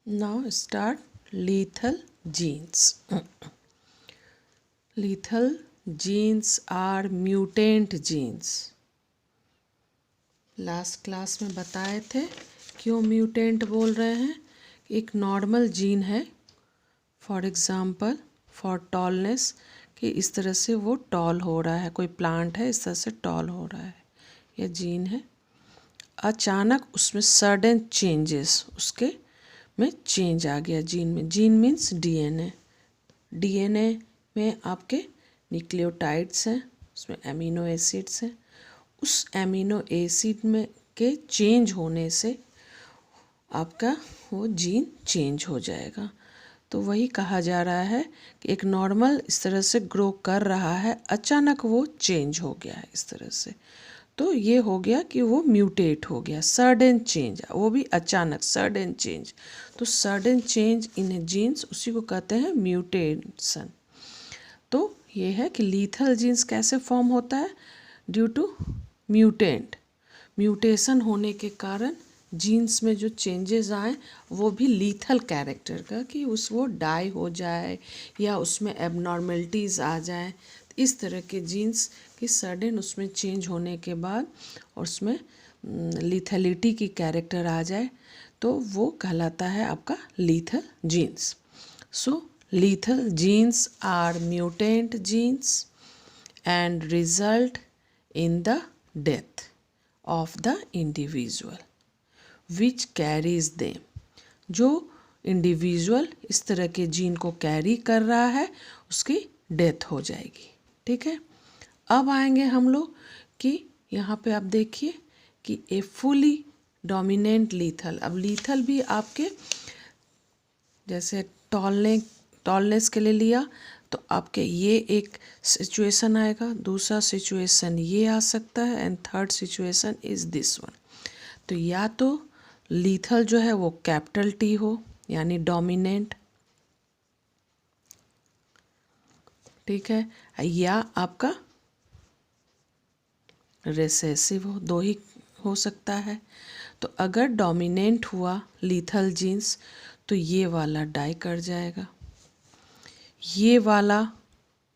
Now start lethal genes. Lethal genes are mutant genes. Last class में बताए थे क्यों म्यूटेंट बोल रहे हैं। एक नॉर्मल जीन है, फॉर एग्ज़ाम्पल फॉर टॉलनेस, कि इस तरह से वो टॉल हो रहा है, कोई प्लांट है इस तरह से टॉल हो रहा है, यह जीन है। अचानक उसमें सडन चेंजेस, उसके में चेंज आ गया जीन में। Gene means DNA. डीएनए में आपके न्यूक्लियोटाइड्स हैं, उसमें एमिनो एसिड्स हैं। उस एमिनो एसिड में के चेंज होने से आपका वो जीन चेंज हो जाएगा। तो वही कहा जा रहा है कि एक नॉर्मल इस तरह से ग्रो कर रहा है, अचानक वो चेंज हो गया है इस तरह से, तो ये हो गया कि वो म्यूटेट हो गया, सडन चेंज, वो भी अचानक सडन चेंज। तो सडन चेंज इन जीन्स, उसी को कहते हैं म्यूटेशन। तो ये है कि लीथल जीन्स कैसे फॉर्म होता है, ड्यू टू म्यूटेंट, म्यूटेशन होने के कारण जीन्स में जो चेंजेस आए वो भी लीथल कैरेक्टर का, कि वो डाई हो जाए या उसमें एबनॉर्मलिटीज़ आ जाए। इस तरह के जीन्स की सडन उसमें चेंज होने के बाद और उसमें लीथलिटी की कैरेक्टर आ जाए, तो वो कहलाता है आपका lethal genes. So lethal genes are mutant genes and result in the death of the individual which carries them। जो इंडिविजुअल इस तरह के जीन को कैरी कर रहा है उसकी डेथ हो जाएगी। ठीक है, अब आएंगे हम लोग कि यहाँ पे आप देखिए कि ए फुली डोमिनेंट लीथल। अब लीथल भी आपके जैसे टॉलनेस के लिए लिया तो आपके ये एक सिचुएशन आएगा, दूसरा सिचुएशन ये आ सकता है, and third situation is this one. तो या तो लीथल जो है वो कैपिटल टी हो यानी डोमिनेंट, ठीक है, या आपका रिसेसिव हो, दो ही हो सकता है। तो अगर डोमिनेंट हुआ लीथल जीन्स तो ये वाला डाई कर जाएगा, ये वाला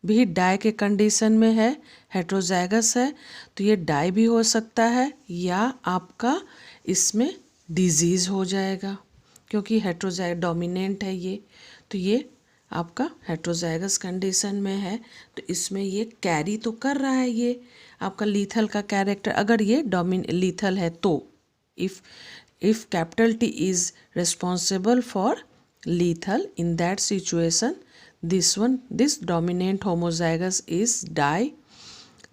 भी डाई के कंडीशन में है, हेट्रोजाइगस है, तो ये डाई भी हो सकता है, या आपका इसमें डिजीज़ हो जाएगा क्योंकि डोमिनेंट है ये, तो ये आपका हेट्रोजाइगस कंडीशन में है। तो इसमें ये कैरी तो कर रहा है ये आपका लीथल का कैरेक्टर, अगर ये लीथल है तो if capital T is responsible for lethal, in that situation this dominant homozygous is die।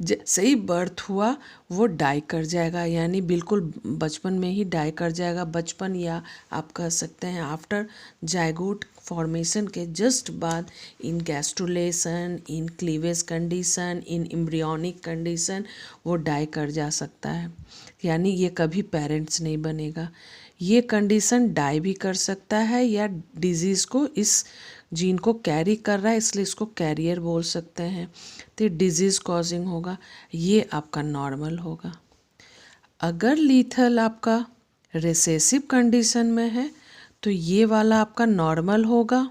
जैसे ही बर्थ हुआ वो डाई कर जाएगा, यानी बिल्कुल बचपन में ही डाई कर जाएगा। बचपन या आप कह सकते हैं आफ्टर जायगोट फॉर्मेशन के जस्ट बाद, इन गैस्ट्रुलेशन, इन क्लीवेज कंडीशन, इन एम्ब्रियोनिक कंडीशन वो डाई कर जा सकता है, यानी ये कभी पेरेंट्स नहीं बनेगा। ये कंडीशन डाई भी कर सकता है या डिजीज़ को, इस जीन को कैरी कर रहा है इसलिए इसको कैरियर बोल सकते हैं, तो डिजीज़ कॉजिंग होगा, ये आपका नॉर्मल होगा। अगर लीथल आपका रिसेसिव कंडीशन में है तो ये वाला आपका नॉर्मल होगा,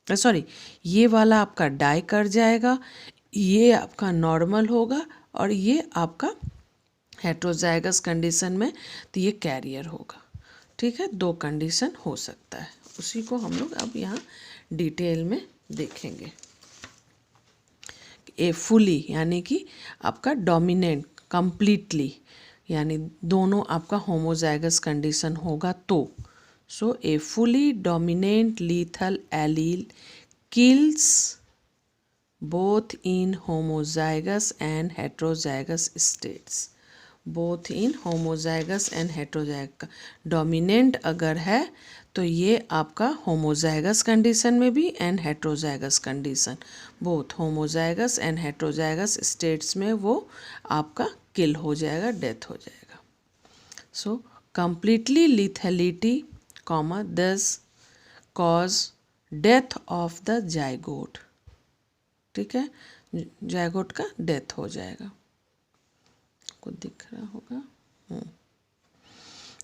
सॉरी ये वाला आपका डाई कर जाएगा, ये आपका नॉर्मल होगा, और ये आपका हेट्रोजाइगस कंडीशन में तो ये कैरियर होगा। ठीक है, दो कंडीशन हो सकता है, उसी को हम लोग अब यहाँ डिटेल में देखेंगे। ए फुली यानी कि आपका डोमिनेंट कंप्लीटली, यानी दोनों आपका होमोजाइगस कंडीशन होगा तो। So a fully dominant lethal allele kills both in homozygous and heterozygous states. Both in homozygous and heterozygous. Dominant अगर है तो ये आपका होमोजाइगस कंडीशन में भी and heterozygous condition, both homozygous and heterozygous states में वो आपका किल हो जाएगा, डेथ हो जाएगा। So completely lethality comma this cause death of the zygote. ठीक है, जायगोट का डेथ हो जाएगा, को दिख रहा होगा।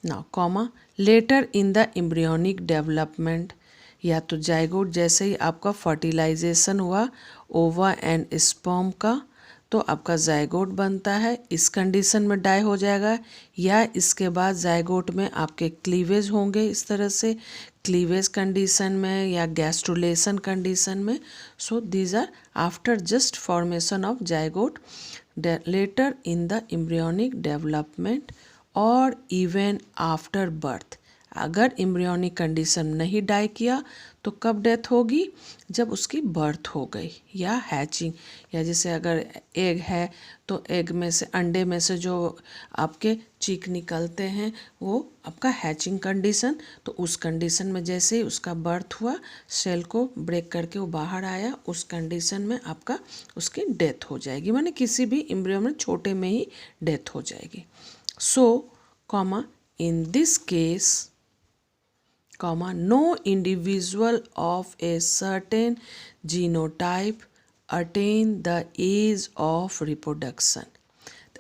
Now comma later in the embryonic development, या तो जाइगोट जैसे ही आपका फर्टिलाइजेशन हुआ ओवा एंड स्पर्म का तो आपका जाइगोट बनता है, इस कंडीशन में डाई हो जाएगा, या इसके बाद जाइगोट में आपके क्लीवेज होंगे इस तरह से, क्लीवेज कंडीशन में या गैस्ट्रुलेशन कंडीशन में. So these are after just formation of zygote later in the embryonic development और इवन आफ्टर बर्थ. अगर एम्ब्रियोनिक कंडीशन नहीं डाई किया तो कब डेथ होगी, जब उसकी बर्थ हो गई या हैचिंग, या जैसे अगर एग है तो एग में से अंडे में से जो आपके चीक निकलते हैं वो आपका हैचिंग कंडीशन. तो उस कंडीशन में जैसे ही उसका बर्थ हुआ सेल को ब्रेक करके वो बाहर आया, उस कंडीशन में आपका उसकी डेथ हो जाएगी, माने किसी भी एम्ब्रियो में छोटे में ही डेथ हो जाएगी. सो comma in this case comma no individual of a certain genotype attain the age of reproduction.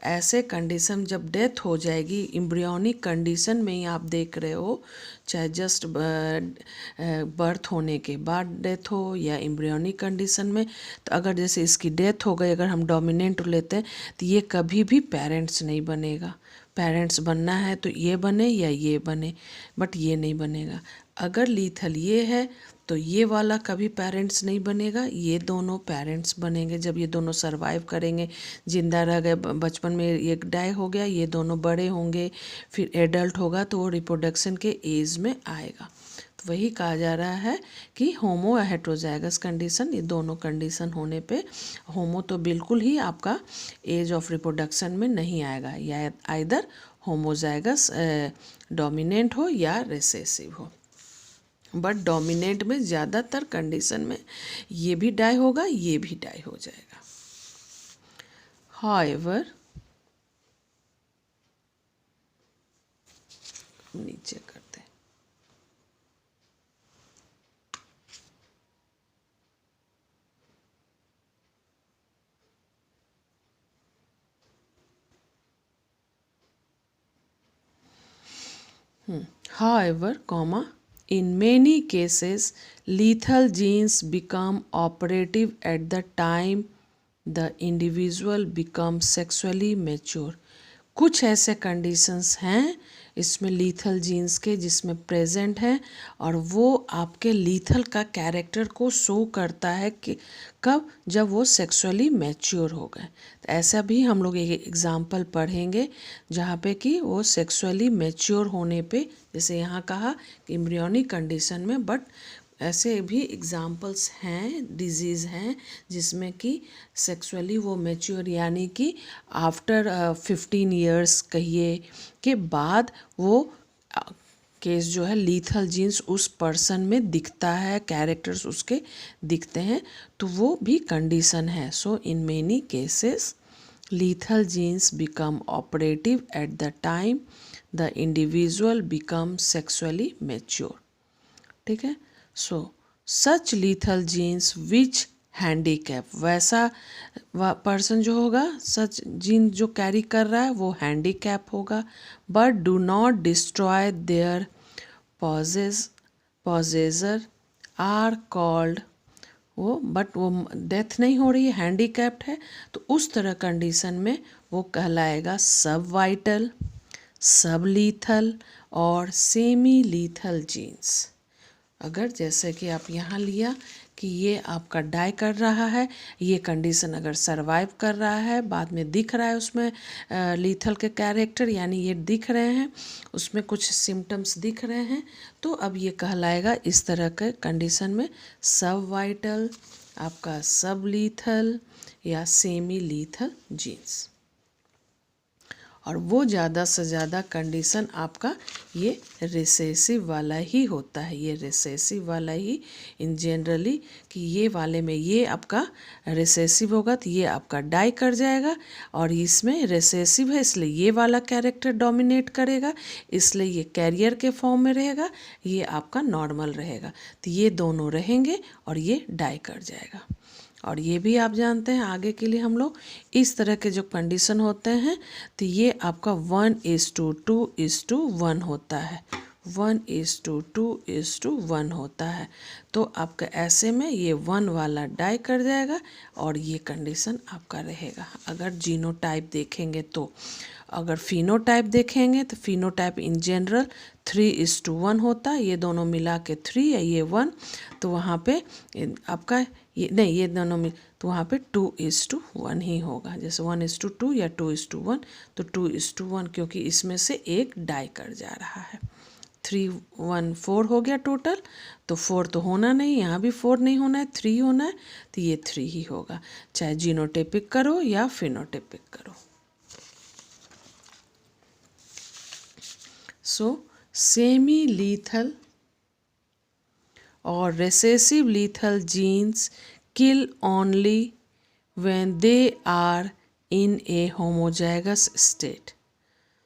ऐसे कंडीशन जब डेथ हो जाएगी एम्ब्रियोनिक कंडीशन में ही आप देख रहे हो, चाहे जस्ट बर्थ होने के बाद डेथ हो या एम्ब्रियोनिक कंडीशन में, तो अगर जैसे इसकी डेथ हो गई, अगर हम डोमिनेंट लेते हैं तो ये कभी भी पेरेंट्स नहीं बनेगा. पेरेंट्स बनना है तो ये बने या ये बने, बट ये नहीं बनेगा. अगर लीथल ये है तो ये वाला कभी पेरेंट्स नहीं बनेगा, ये दोनों पेरेंट्स बनेंगे. जब ये दोनों सरवाइव करेंगे, जिंदा रह गए, बचपन में ये डाई हो गया, ये दोनों बड़े होंगे, फिर एडल्ट होगा तो वो रिप्रोडक्शन के एज में आएगा. तो वही कहा जा रहा है कि होमो हेट्रोजाइगस कंडीशन, ये दोनों कंडीशन होने पे होमो तो बिल्कुल ही आपका एज ऑफ रिप्रोडक्शन में नहीं आएगा, या आइदर होमोजाइगस डोमिनेंट हो या रिसेसिव हो. बट डोमिनेंट में ज़्यादातर कंडीशन में ये भी डाई होगा, ये भी डाई हो जाएगा. हाउएवर नीचे करते हैं. However, in many cases, lethal genes become operative at the time the individual becomes sexually mature. कुछ ऐसे कंडीशंस हैं इसमें लीथल जीन्स के जिसमें प्रेजेंट है और वो आपके लीथल का कैरेक्टर को शो करता है कि कब, जब वो सेक्सुअली मैच्योर हो गए. तो ऐसा भी हम लोग एक एग्जांपल पढ़ेंगे जहाँ पे कि वो सेक्सुअली मैच्योर होने पे, जैसे यहाँ कहा कि एम्ब्रियोनिक कंडीशन में, बट ऐसे भी एग्जाम्पल्स हैं, डिजीज़ हैं जिसमें कि सेक्सुअली वो मैच्योर, यानी कि आफ्टर 15 ईयर्स कहिए के बाद वो केस जो है लीथल जीन्स उस पर्सन में दिखता है, कैरेक्टर्स उसके दिखते हैं, तो वो भी कंडीशन है. So in many cases lethal genes become operative at the time the individual becomes sexually mature. ठीक है. सो सच लीथल जीन्स विच हैंडीकैप, वैसा पर्सन जो होगा, सच जीन जो कैरी कर रहा है वो हैंडीकैप होगा. But do not destroy their possessor are called, वो बट वो डेथ नहीं हो रही है, हैंडीकैप्ड है, तो उस तरह कंडीशन में वो कहलाएगा सब वाइटल, सब लीथल और सेमी लीथल जीन्स. अगर जैसे कि आप यहाँ लिया कि ये आपका डाई कर रहा है, ये कंडीशन अगर सरवाइव कर रहा है, बाद में दिख रहा है उसमें लीथल के कैरेक्टर, यानी ये दिख रहे हैं, उसमें कुछ सिम्टम्स दिख रहे हैं, तो अब ये कहलाएगा इस तरह के कंडीशन में सब वाइटल, आपका सब लीथल या सेमी लीथल जीन्स. और वो ज़्यादा से ज़्यादा कंडीशन आपका ये रिसेसिव वाला ही होता है, ये रिसेसिव वाला ही इन जनरली, कि ये वाले में ये आपका रिसेसिव होगा तो ये आपका डाई कर जाएगा, और इसमें रिसेसिव है इसलिए ये वाला कैरेक्टर डोमिनेट करेगा, इसलिए ये कैरियर के फॉर्म में रहेगा, ये आपका नॉर्मल रहेगा, तो ये दोनों रहेंगे और ये डाई कर जाएगा. और ये भी आप जानते हैं आगे के लिए हम लोग इस तरह के जो कंडीशन होते हैं तो ये आपका 1:2:1 होता है, 1:2:1 होता है। तो आपका ऐसे में ये 1 वाला डाई कर जाएगा और ये कंडीशन आपका रहेगा अगर जीनोटाइप देखेंगे तो। अगर फिनोटाइप देखेंगे तो फिनोटाइप इन जनरल 3:1 होता है, ये दोनों मिला के 3 है, ये 1, तो वहाँ पे आपका ये नहीं, ये दोनों में तो वहाँ पे 2:1 ही होगा। जैसे 1:2 या 2:1 तो 2:1 क्योंकि इसमें से एक डाई कर जा रहा है। 3 1 4 हो गया टोटल, तो 4 तो होना नहीं, यहाँ भी 4 नहीं होना है, 3 होना है, तो ये 3 ही होगा चाहे जीनोटाइपिक करो या फिनोटाइपिक करो। So semi lethal or recessive lethal genes kill only when they are in a homozygous state।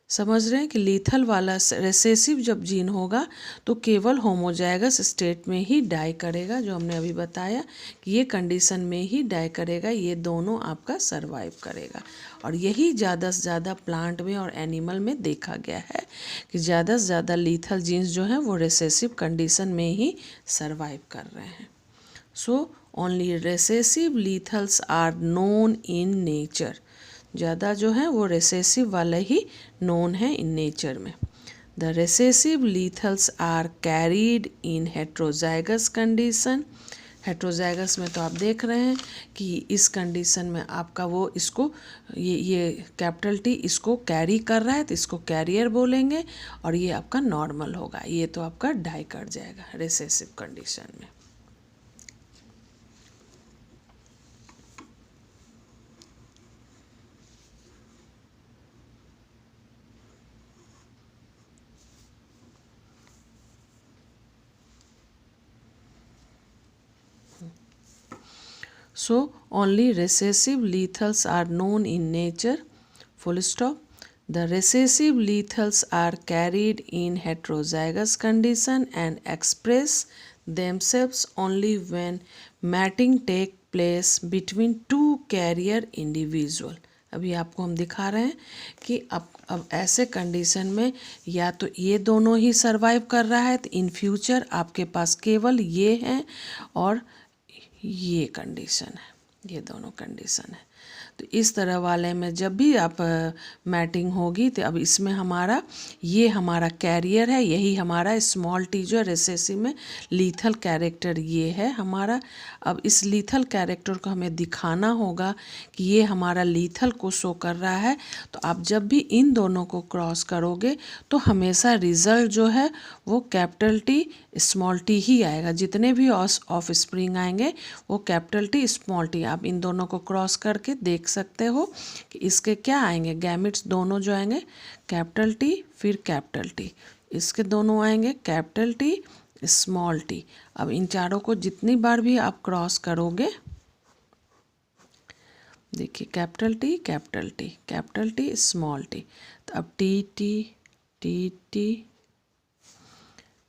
समझ रहे हैं कि लीथल वाला रेसेसिव जब जीन होगा तो केवल होमोजाइगस स्टेट में ही डाई करेगा, जो हमने अभी बताया कि ये कंडीशन में ही डाई करेगा, ये दोनों आपका सरवाइव करेगा। और यही ज़्यादा से ज़्यादा प्लांट में और एनिमल में देखा गया है कि ज़्यादा से ज़्यादा लीथल जीन्स जो हैं वो रेसेसिव कंडीशन में ही सरवाइव कर रहे हैं। So only recessive lethals are known in nature, ज़्यादा जो है वो रेसेसिव वाला ही नोन है इन नेचर में। The recessive lethals are carried in heterozygous condition. Heterozygous में तो आप देख रहे हैं कि इस कंडीशन में आपका वो इसको ये कैपिटल टी इसको कैरी कर रहा है तो इसको कैरियर बोलेंगे, और ये आपका नॉर्मल होगा, ये तो आपका डाई कर जाएगा रेसेसिव कंडीशन में। So only recessive lethals are known in nature, full stop. The recessive lethals are carried in heterozygous condition and express themselves only when mating take place between two carrier individual। अभी आपको हम दिखा रहे हैं कि अब ऐसे कंडीशन में या तो ये दोनों ही सरवाइव कर रहा है, तो इन फ्यूचर आपके पास केवल ये हैं और ये कंडीशन है, ये दोनों कंडीशन है। तो इस तरह वाले में जब भी आप मैटिंग होगी तो अब इसमें ये हमारा कैरियर है, यही हमारा स्मॉल टी जो है रेसेसिव में लीथल कैरेक्टर ये है हमारा। अब इस लीथल कैरेक्टर को हमें दिखाना होगा कि ये हमारा लीथल को शो कर रहा है। तो आप जब भी इन दोनों को क्रॉस करोगे तो हमेशा रिजल्ट जो है वो कैपिटल टी स्मॉल टी ही आएगा। जितने भी ऑफ स्प्रिंग आएंगे वो कैपिटल टी स्मॉल टी। आप इन दोनों को क्रॉस करके देख सकते हो कि इसके क्या आएंगे, गैमिट्स दोनों जो आएंगे कैपिटल टी फिर कैपिटल टी, इसके दोनों आएंगे कैपिटल टी स्मॉल टी। अब इन चारों को जितनी बार भी आप क्रॉस करोगे, देखिए capital T capital T capital T small T, तो अब T T T T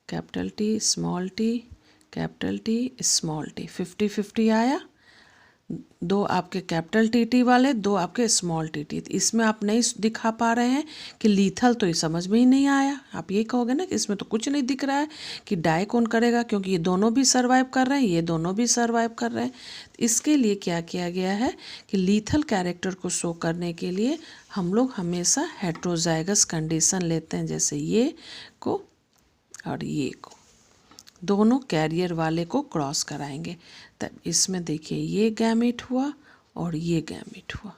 capital T small T capital T small T, 50-50 आया। दो आपके कैपिटल टी टी वाले, दो आपके स्मॉल टी टी। इसमें आप नहीं दिखा पा रहे हैं कि लीथल, तो ये समझ में ही नहीं आया। आप ये कहोगे ना कि इसमें तो कुछ नहीं दिख रहा है कि डाई कौन करेगा, क्योंकि ये दोनों भी सर्वाइव कर रहे हैं, ये दोनों भी सर्वाइव कर रहे हैं। इसके लिए क्या किया गया है कि लीथल कैरेक्टर को शो करने के लिए हम लोग हमेशा हेट्रोजाइगस कंडीशन लेते हैं, जैसे ये को और ये को, दोनों कैरियर वाले को क्रॉस कराएंगे। तब इसमें देखिए ये गैमेट हुआ और ये गैमेट हुआ,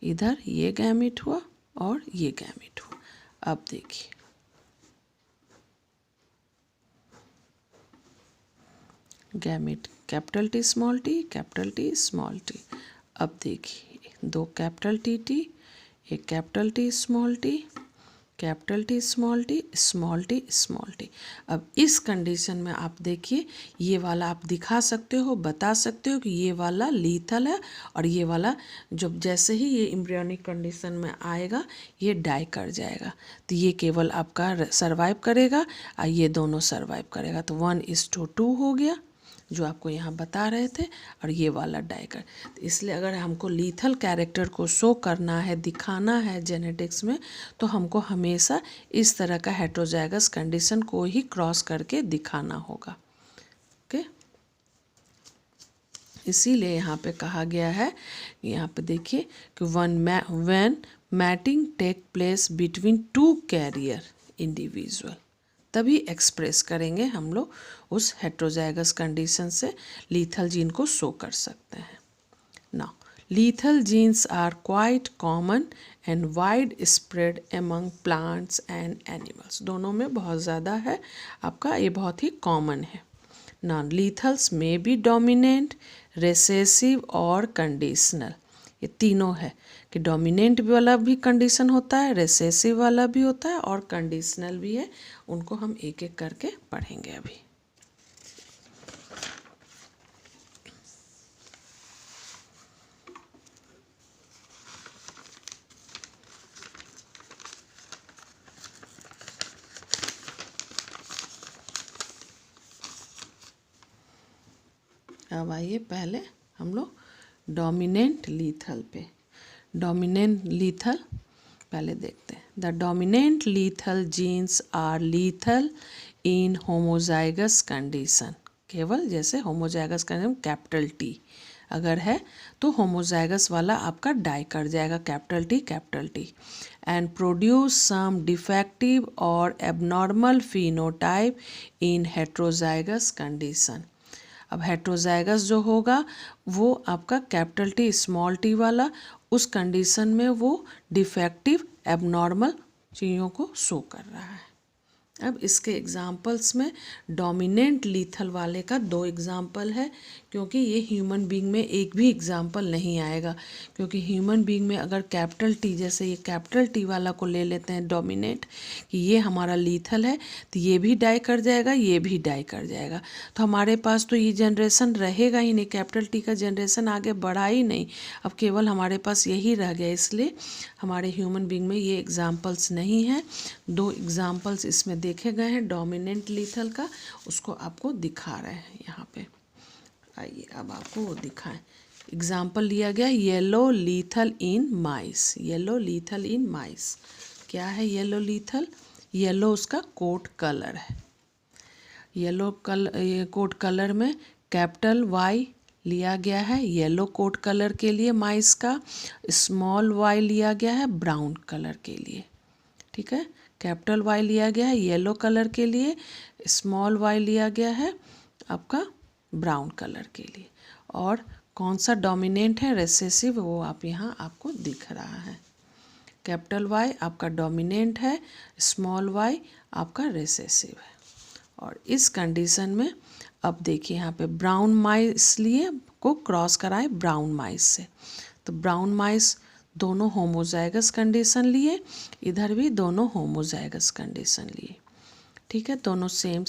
इधर ये गैमेट हुआ और ये गैमेट हुआ। अब देखिए gamete capital T small T capital T small T. अब देखिए दो कैपिटल टी, एक capital T small T capital T small T small T small T. अब इस कंडीशन में आप देखिए ये वाला आप दिखा सकते हो, बता सकते हो कि ये वाला लीथल है और ये वाला जब जैसे ही ये एम्ब्रियोनिक कंडीशन में आएगा ये डाई कर जाएगा, तो ये केवल आपका सर्वाइव करेगा और ये दोनों सर्वाइव करेगा। तो 1:2 हो गया जो आपको यहाँ बता रहे थे, और ये वाला डाइकर। तो इसलिए अगर हमको लीथल कैरेक्टर को शो करना है, दिखाना है जेनेटिक्स में, तो हमको हमेशा इस तरह का हेटेरोजाइगस कंडीशन को ही क्रॉस करके दिखाना होगा। ओके, इसीलिए यहाँ पे कहा गया है, यहाँ पे देखिए कि when mating take place between two carrier individual, तभी एक्सप्रेस करेंगे हम लोग उस हेटेरोजाइगस कंडीशन से लीथल जीन को शो कर सकते हैं। Now lethal genes are quite common and wide spread among plants and animals. दोनों में बहुत ज़्यादा है आपका, ये बहुत ही कॉमन है। नॉन लीथल्स में बी डोमिनेंट, रेसेसिव और कंडीशनल। ये तीनों है कि डोमिनेंट वाला भी कंडीशन होता है, रेसेसिव वाला भी होता है और कंडीशनल भी है। उनको हम एक एक करके पढ़ेंगे अभी। अब आइए पहले हम लोग डोमिनेंट लीथल पे। डोमिनेंट लीथल पहले देखते हैं। The dominant lethal genes are lethal in homozygous condition. केवल जैसे होमोजाइगस कंडीशन कैपिटल टी अगर है तो होमोजाइगस वाला आपका डाई कर जाएगा, capital T, and produce some defective और abnormal phenotype in heterozygous condition. अब हेट्रोजाइगस जो होगा वो आपका कैपिटल टी स्मॉल टी वाला, उस कंडीशन में वो डिफेक्टिव एबनॉर्मल चीज़ों को शो कर रहा है। अब इसके एग्जाम्पल्स में डोमिनेंट लीथल वाले का 2 एग्जाम्पल है, क्योंकि ये ह्यूमन बीइंग में एक भी एग्जाम्पल नहीं आएगा, क्योंकि ह्यूमन बीइंग में अगर कैपिटल टी जैसे ये कैपिटल टी वाला को ले लेते हैं डोमिनेंट कि ये हमारा लीथल है, तो ये भी डाई कर जाएगा, ये भी डाई कर जाएगा, तो हमारे पास तो ये जनरेशन रहेगा ही नहीं, कैपिटल टी का जनरेशन आगे बढ़ा ही नहीं, अब केवल हमारे पास यही रह गया। इसलिए हमारे ह्यूमन बीइंग में ये एग्जाम्पल्स नहीं है। 2 एग्जाम्पल्स इसमें देखे गए हैं डोमिनेंट लीथल का, उसको आपको दिखा रहे हैं यहाँ पे। आइए अब आपको वो दिखाएं। एग्जाम्पल लिया गया येलो लीथल इन माइस। येलो लीथल इन माइस क्या है? येलो लीथल, येलो उसका कोट कलर है। येलो कोट कलर में कैपिटल वाई लिया गया है येलो कोट कलर के लिए, माइस का स्मॉल वाई लिया गया है ब्राउन कलर के लिए। ठीक है, कैपिटल वाई लिया गया है येलो कलर के लिए, स्मॉल वाई लिया गया है आपका ब्राउन कलर के लिए। और कौन सा डोमिनेंट है, रेसेसिव, वो आप यहाँ आपको दिख रहा है। कैपिटल वाई आपका डोमिनेंट है, स्मॉल वाई आपका रेसेसिव है। और इस कंडीशन में अब देखिए यहाँ पे ब्राउन माइस लिए को क्रॉस कराए ब्राउन माइस से, तो ब्राउन माइस दोनों होमोजाइगस कंडीशन लिए, इधर भी दोनों होमोजाइगस कंडीशन लिए। ठीक है, दोनों सेम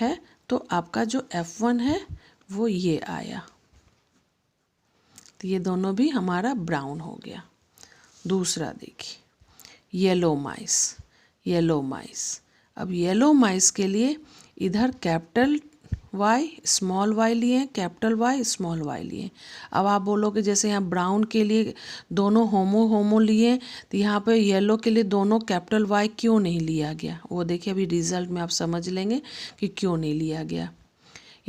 है, तो आपका जो F1 है वो ये आया, तो ये दोनों भी हमारा ब्राउन हो गया। दूसरा देखिए येलो माइस। अब येलो माइस के लिए इधर कैपिटल वाई स्मॉल वाई लिए, कैपिटल वाई स्मॉल वाई लिए। अब आप बोलोगे जैसे यहाँ ब्राउन के लिए दोनों होमो लिए, तो यहाँ पे येलो के लिए दोनों कैपिटल वाई क्यों नहीं लिया गया, वो देखिए अभी रिजल्ट में आप समझ लेंगे कि क्यों नहीं लिया गया।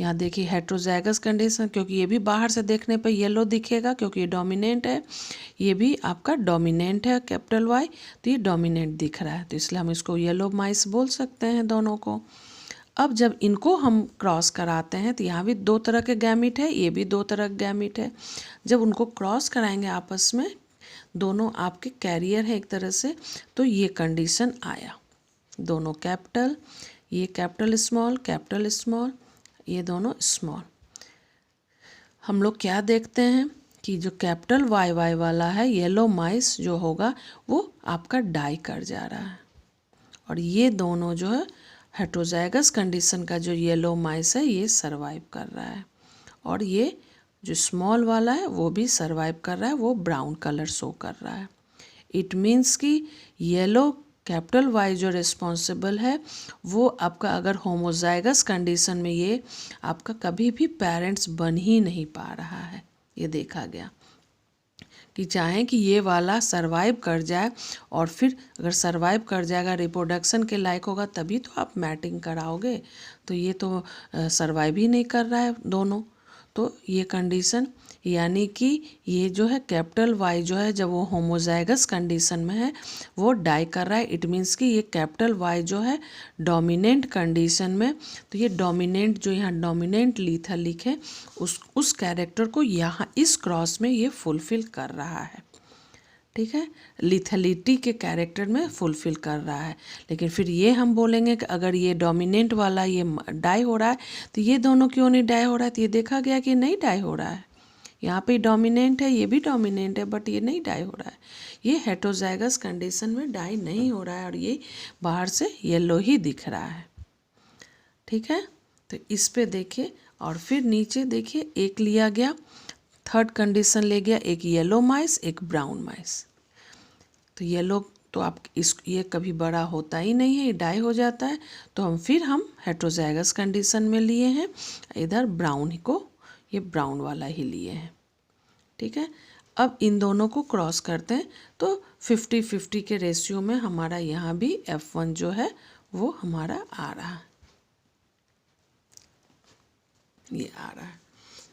यहाँ देखिए हेट्रोजाइगस कंडीशन, क्योंकि ये भी बाहर से देखने पर येलो दिखेगा क्योंकि ये डोमिनेंट है, ये भी आपका डोमिनेंट है कैपिटल वाई, तो ये डोमिनेंट दिख रहा है, तो इसलिए हम इसको येलो माइस बोल सकते हैं दोनों को। अब जब इनको हम क्रॉस कराते हैं तो यहाँ भी 2 तरह के गैमीट है, ये भी 2 तरह के गैमीट है। जब उनको क्रॉस कराएंगे आपस में, दोनों आपके कैरियर है एक तरह से, तो ये कंडीशन आया, दोनों कैपिटल, ये कैपिटल स्मॉल, ये दोनों स्मॉल। हम लोग क्या देखते हैं कि जो कैपिटल वाई वाला है येलो माइस जो होगा वो आपका डाई कर जा रहा है, और ये दोनों जो है हेट्रोजाइगस कंडीशन का जो येलो माइस है ये सरवाइव कर रहा है, और ये जो स्मॉल वाला है वो भी सरवाइव कर रहा है, वो ब्राउन कलर शो कर रहा है। इट मीन्स कि येलो कैपिटल वाई जो रिस्पॉन्सिबल है वो आपका अगर होमोजाइगस कंडीशन में ये आपका कभी भी पेरेंट्स बन ही नहीं पा रहा है। ये देखा गया कि चाहें कि ये वाला सरवाइव कर जाए, और फिर अगर सरवाइव कर जाएगा, रिप्रोडक्शन के लायक होगा, तभी तो आप मैटिंग कराओगे। तो ये तो सरवाइव ही नहीं कर रहा है दोनों। तो ये कंडीशन यानी कि ये जो है कैपिटल वाई जो है जब वो होमोजाइगस कंडीशन में है वो डाई कर रहा है। इट मीन्स कि ये कैपिटल वाई जो है डोमिनेंट कंडीशन में, तो ये डोमिनेंट जो यहाँ डोमिनेंट लीथल लिखे उस कैरेक्टर को यहाँ इस क्रॉस में ये फुलफिल कर रहा है। ठीक है, लिथलिटी के कैरेक्टर में फुलफिल कर रहा है। लेकिन फिर ये हम बोलेंगे कि अगर ये डोमिनेंट वाला ये डाई हो रहा है तो ये दोनों क्यों नहीं डाई हो रहा है? तो ये देखा गया कि नहीं डाई हो रहा है। यहाँ पे डोमिनेंट है, ये भी डोमिनेंट है, बट ये नहीं डाई हो रहा है। ये हेटरोजाइगस कंडीशन में डाई नहीं हो रहा है और ये बाहर से येलो ही दिख रहा है। ठीक है, तो इस पे देखिए और फिर नीचे देखिए एक लिया गया, थर्ड कंडीशन ले गया, एक येलो माइस एक ब्राउन माइस। तो येलो तो आप ये कभी बड़ा होता ही नहीं है, ये डाई हो जाता है। तो हम हेटरोजाइगस कंडीशन में लिए हैं, इधर ब्राउन को ये ब्राउन वाला ही लिए हैं। ठीक है, अब इन दोनों को क्रॉस करते हैं तो 50-50 के रेशियो में हमारा यहाँ भी F1 जो है वो हमारा आ रहा है, ये आ रहा है।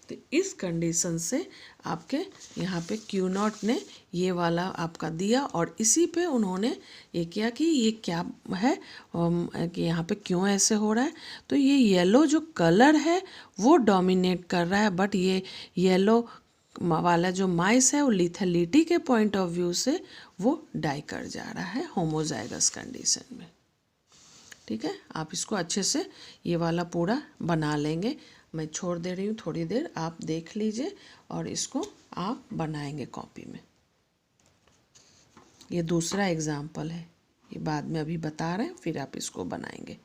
तो इस कंडीशन से आपके यहाँ पे Q0 ने ये वाला आपका दिया और इसी पे उन्होंने ये किया कि ये क्या है कि यहाँ पे क्यों ऐसे हो रहा है। तो ये येलो जो कलर है वो डोमिनेट कर रहा है, बट ये येलो वाला जो माइस है वो लिथलिटी के पॉइंट ऑफ व्यू से वो डाई कर जा रहा है होमोजाइगस कंडीशन में। ठीक है, आप इसको अच्छे से ये वाला पूरा बना लेंगे। मैं छोड़ दे रही हूँ थोड़ी देर, आप देख लीजिए और इसको आप बनाएंगे कॉपी में। ये दूसरा एग्जाम्पल है, ये बाद में अभी बता रहे हैं, फिर आप इसको बनाएंगे।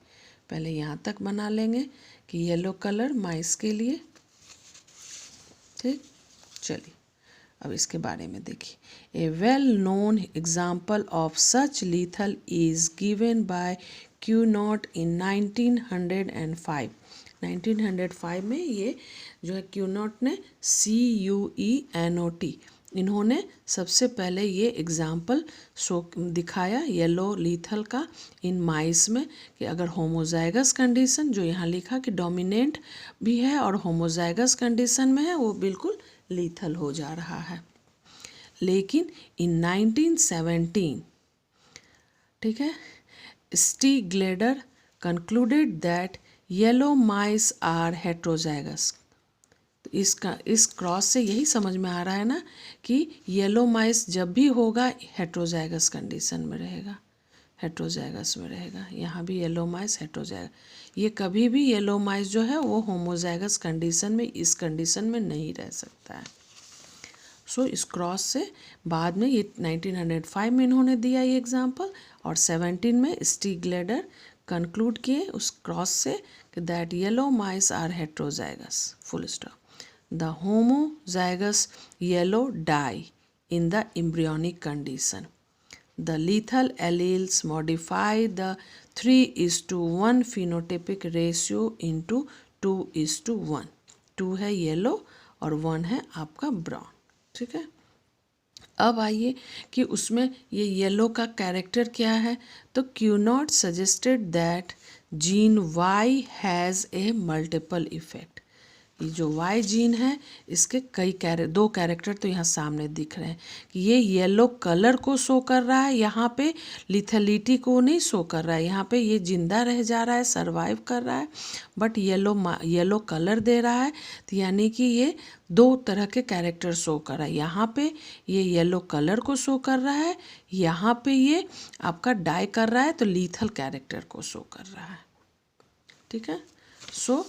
पहले यहाँ तक बना लेंगे कि येलो कलर माइस के लिए। ठीक, चलिए अब इसके बारे में देखिए। A well known example of such lethal is given by Q0 in 1905। 1905 में ये जो है Q0 ने CUENOT इन्होंने सबसे पहले ये एग्जाम्पल शो दिखाया येलो लीथल का इन माइस में कि अगर होमोजाइगस कंडीशन जो यहाँ लिखा कि डोमिनेंट भी है और होमोजाइगस कंडीशन में है वो बिल्कुल लीथल हो जा रहा है। लेकिन इन 1917, ठीक है, Steigleder concluded that yellow mice are heterozygous. तो इस क्रॉस से यही समझ में आ रहा है ना कि येलो माइस जब भी होगा हेट्रोजाइगस कंडीशन में रहेगा, हेट्रोजाइगस में रहेगा। यहाँ भी येलो माइस हेट्रोजाइगस, ये कभी भी येलो माइस जो है वो होमोजाइगस कंडीशन में इस कंडीशन में नहीं रह सकता है। सो इस क्रॉस से बाद में ये 1905 में इन्होंने दिया ये एग्जाम्पल और 17 में स्टीग्लेडर कंक्लूड किए उस क्रॉस से कि that yellow mice are heterozygous, full stop. The homozygous yellow die in the embryonic condition. The lethal alleles modify the 3:1 phenotypic ratio into 2:1. 2 है येलो और 1 है आपका ब्राउन। ठीक है, अब आइए कि उसमें ये येलो का कैरेक्टर क्या है। तो Q0 suggested that gene Y has a multiple effect. ये जो Y जीन है इसके दो कैरेक्टर तो यहाँ सामने दिख रहे हैं कि ये येलो कलर को शो कर रहा है, यहाँ पे लिथलिटी को नहीं शो कर रहा है। यहाँ पे ये जिंदा रह जा रहा है, सरवाइव कर रहा है, बट येलो कलर दे रहा है। तो यानी कि ये दो तरह के कैरेक्टर शो कर रहा है। यहाँ पे ये येलो कलर को शो कर रहा है, यहाँ पे ये आपका डाई कर रहा है तो लीथल कैरेक्टर को शो कर रहा है। ठीक है, सो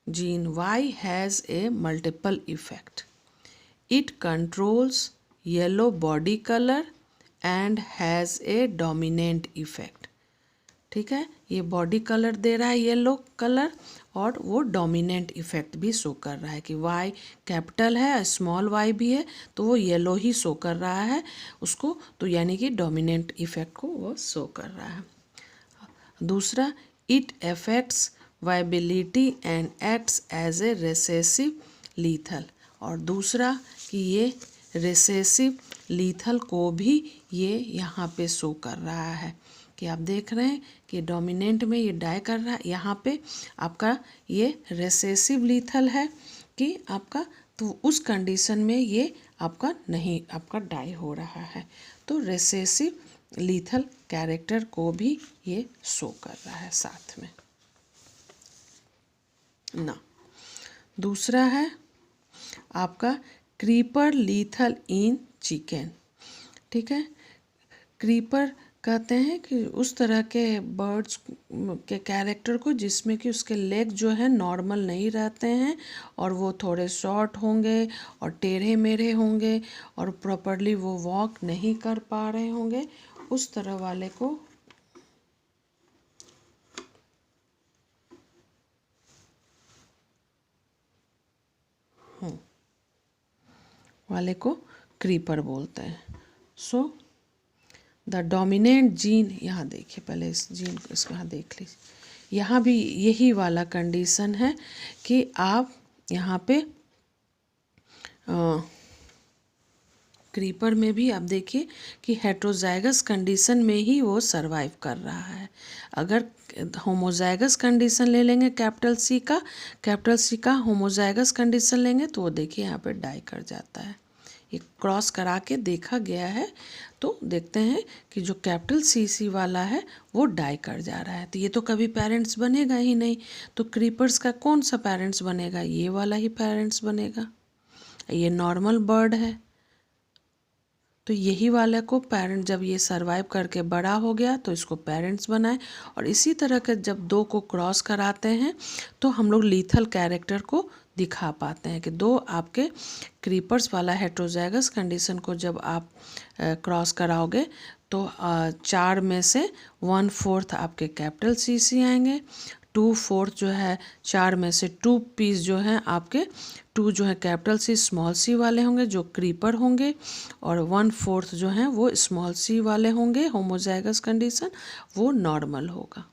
gene Y has a multiple effect. It controls yellow body color and has a dominant effect. ठीक है, ये बॉडी कलर दे रहा है येलो कलर, और वो डोमिनेंट इफेक्ट भी शो कर रहा है कि वाई कैपिटल है, स्मॉल वाई भी है, तो वो येलो ही शो कर रहा है उसको, तो यानी कि डोमिनेंट इफेक्ट को वो शो कर रहा है। दूसरा, it affects viability and acts as a recessive lethal, और दूसरा कि ये रेसेसिव लीथल को भी ये यहाँ पे शो कर रहा है कि आप देख रहे हैं कि डोमिनेंट में ये डाई कर रहा है, यहाँ पे आपका ये रेसेसिव लीथल है कि आपका, तो उस कंडीशन में ये आपका नहीं, आपका डाई हो रहा है, तो रेसेसिव लीथल कैरेक्टर को भी ये शो कर रहा है साथ में ना। दूसरा है आपका क्रीपर लीथल इन चिकन, ठीक है। क्रीपर कहते हैं कि उस तरह के बर्ड्स के कैरेक्टर को जिसमें कि उसके लेग जो है नॉर्मल नहीं रहते हैं, और वो थोड़े शॉर्ट होंगे और टेढ़े मेढ़े होंगे और प्रॉपरली वो वॉक नहीं कर पा रहे होंगे, उस तरह वाले को क्रीपर बोलते हैं। सो द डोमिनेंट जीन, यहाँ देखिए पहले इस जीन को, इसको यहाँ देख लीजिए, यहाँ भी यही वाला कंडीशन है कि आप यहाँ पे क्रीपर में भी आप देखिए कि हेट्रोजाइगस कंडीशन में ही वो सरवाइव कर रहा है। अगर होमोजाइगस कंडीशन ले लेंगे कैपिटल सी का होमोजाइगस कंडीशन लेंगे तो वो देखिए यहाँ पे डाई कर जाता है। ये क्रॉस करा के देखा गया है, तो देखते हैं कि जो कैपिटल सी वाला है वो डाई कर जा रहा है, तो ये तो कभी पेरेंट्स बनेगा ही नहीं। तो क्रीपर्स का कौन सा पेरेंट्स बनेगा? ये वाला ही पेरेंट्स बनेगा। ये नॉर्मल बर्ड है, तो यही वाले को पेरेंट, जब ये सरवाइव करके बड़ा हो गया तो इसको पेरेंट्स बनाए। और इसी तरह के जब दो को क्रॉस कराते हैं तो हम लोग लीथल कैरेक्टर को दिखा पाते हैं कि दो आपके क्रीपर्स वाला हेट्रोजाइगस कंडीशन को जब आप क्रॉस कराओगे तो 4 में से 1/4 आपके कैपिटल सी आएंगे, 2/4 जो है 4 में से 2 पीस जो हैं आपके 2 जो है कैपिटल सी स्मॉल सी वाले होंगे जो क्रीपर होंगे, और 1/4 जो हैं वो स्मॉल सी वाले होंगे होमोजाइगस कंडीशन, वो नॉर्मल होगा।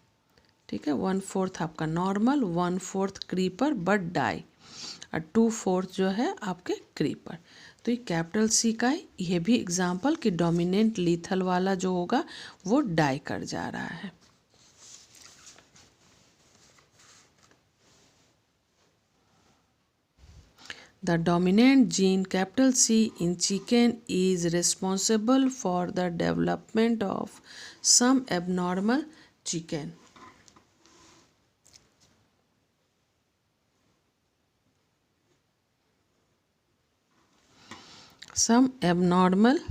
ठीक है, 1/4 आपका नॉर्मल, 1/4 क्रीपर बट डाई, और 2/4 जो है आपके क्रीपर। तो ये कैपिटल सी का ये भी एग्जाम्पल कि डोमिनेंट लीथल वाला जो होगा वो डाई कर जा रहा है। The dominant gene capital C in chicken is responsible for the development of some abnormal chicken. Some abnormal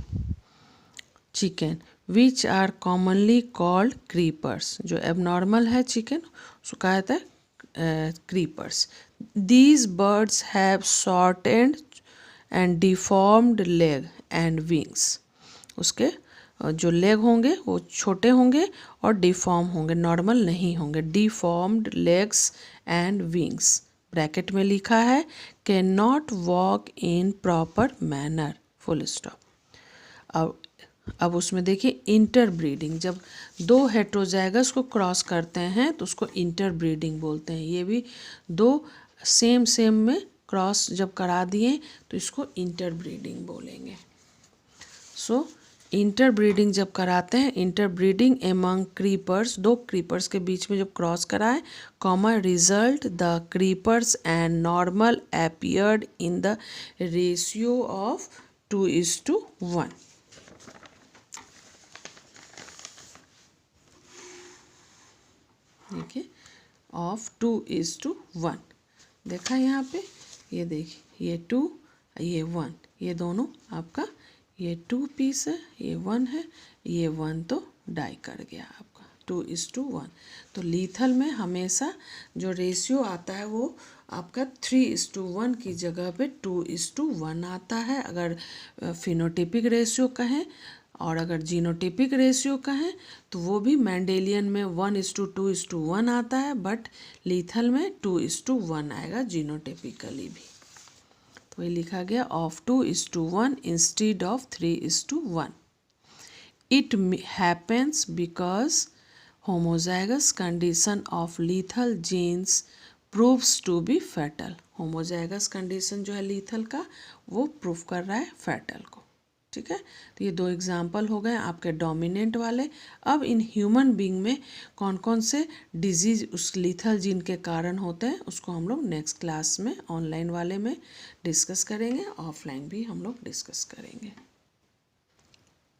chicken which are commonly called creepers. जो abnormal है chicken उसको कहा जाता है creepers. These birds have shortened and deformed leg and wings. उसके जो leg होंगे वो छोटे होंगे और डिफॉर्म होंगे, नॉर्मल नहीं होंगे। Deformed legs and wings, bracket में लिखा है can not walk in proper manner, full stop. अब उसमें देखिए इंटरब्रीडिंग, जब दो हेट्रोजाइगस को क्रॉस करते हैं तो उसको इंटरब्रीडिंग बोलते हैं। ये भी दो सेम में क्रॉस जब करा दिए तो इसको इंटरब्रीडिंग बोलेंगे। सो इंटरब्रीडिंग जब कराते हैं, इंटरब्रीडिंग एमंग क्रीपर्स, दो क्रीपर्स के बीच में जब क्रॉस कराए, common result the creepers and normal appeared in the ratio of 2:1। देखिए ऑफ 2:1 देखा यहाँ पे, ये देखिए ये 2 ये 1, ये दोनों आपका ये 2 पीस है, ये 1 है, ये 1 तो डाई कर गया आपका 2:1। तो लीथल में हमेशा जो रेशियो आता है वो आपका 3:1 की जगह पे 2:1 आता है, अगर फिनोटिपिक रेशियो कहें। और अगर जीनोटिपिक रेशियो का है तो वो भी मेंडेलियन में 1:2:1 आता है, बट लीथल में 2:1 आएगा जीनोटिपिकली भी। तो ये लिखा गया of 2:1 instead of 3:1। It happens because homozygous condition of lethal genes proves to be fatal. Homozygous condition जो है लीथल का वो प्रूव कर रहा है फैटल को। ठीक है, तो ये 2 एग्जाम्पल हो गए आपके डोमिनेंट वाले। अब इन ह्यूमन बीइंग में कौन कौन से डिजीज उस लीथल जीन के कारण होते हैं उसको हम लोग नेक्स्ट क्लास में ऑनलाइन वाले में डिस्कस करेंगे, ऑफलाइन भी हम लोग डिस्कस करेंगे।